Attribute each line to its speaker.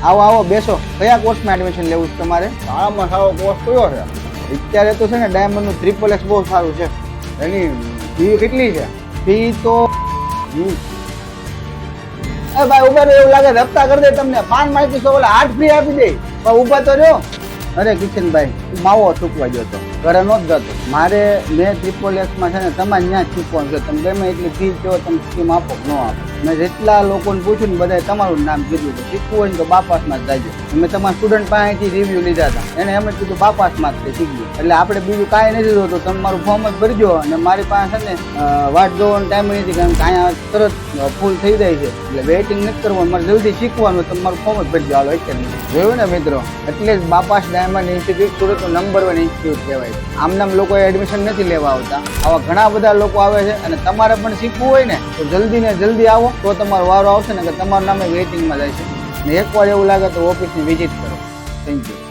Speaker 1: આવો આવો બેસો. કયા કોર્સમાં એડમિશન લેવું છે તમારે?
Speaker 2: આમાં સારો કોર્સ કયો છે?
Speaker 1: અત્યારે તો છે ને ડાયમંડનું XXX બહુ સારું છે.
Speaker 2: એની ફી કેટલી છે?
Speaker 1: ફી તો એ ભાઈ ઉભા રહ્યો, એવું લાગે હપ્તા કરી દે તમને. 5 માંથી 100 ઓલા 8 ફ્રી આપી દે. પણ ઉભા તો રહ્યો. અરે કિશનભાઈ, માવો ચૂકવા ગયો હતો, ઘરે નો જ જતો. મારે મેં XXX માં છે ને તમારે ત્યાં શીખવાનું છે. તમે ગમે એટલી ફી કહો, તમે સ્કીમ આપો ન આપો. મેં જેટલા લોકોને પૂછ્યું ને બધાએ તમારું નામ કીધું છે. શીખવું હોય ને તો બાપાસમાં જ જાજો. મેં તમારા સ્ટુડન્ટ પાસેથી રિવ્યુ લીધા હતા, એને એમ જ કીધું બાપાસમાં જ શીખવું. એટલે આપણે બીજું કાંઈ નથી જોતું, તમે મારું ફોર્મ જ ભરજો. અને મારી પાસે છે ને વાટ જોવાનો ટાઈમ નથી, કારણ કે અહીંયા તરત ફૂલ થઈ જાય છે. એટલે વેઇટિંગ નથી કરવાનું, મારે જલ્દી શીખવાનું. તમે મારું ફોર્મ જ ભરજો. હાલો અત્યારે જોયું ને મિત્રો, એટલે જ બાપાસ ડાયમંડ ઇન્સ્ટિટ્યૂટ સુરતનું નંબર 1 ઇન્સ્ટિટ્યૂટ કહેવાય. આમનામ લોકોએ એડમિશન નથી લેવા આવતા, આવા ઘણા બધા લોકો આવે છે. અને તમારે પણ શીખવું હોય ને તો જલ્દી ને જલ્દી આવો, તો તમારો વારો આવશે ને કે તમારું નામે વેઇટિંગમાં જાય છે. ને એકવાર એવું લાગે તો ઓફિસની વિઝિટ કરો. Thank you.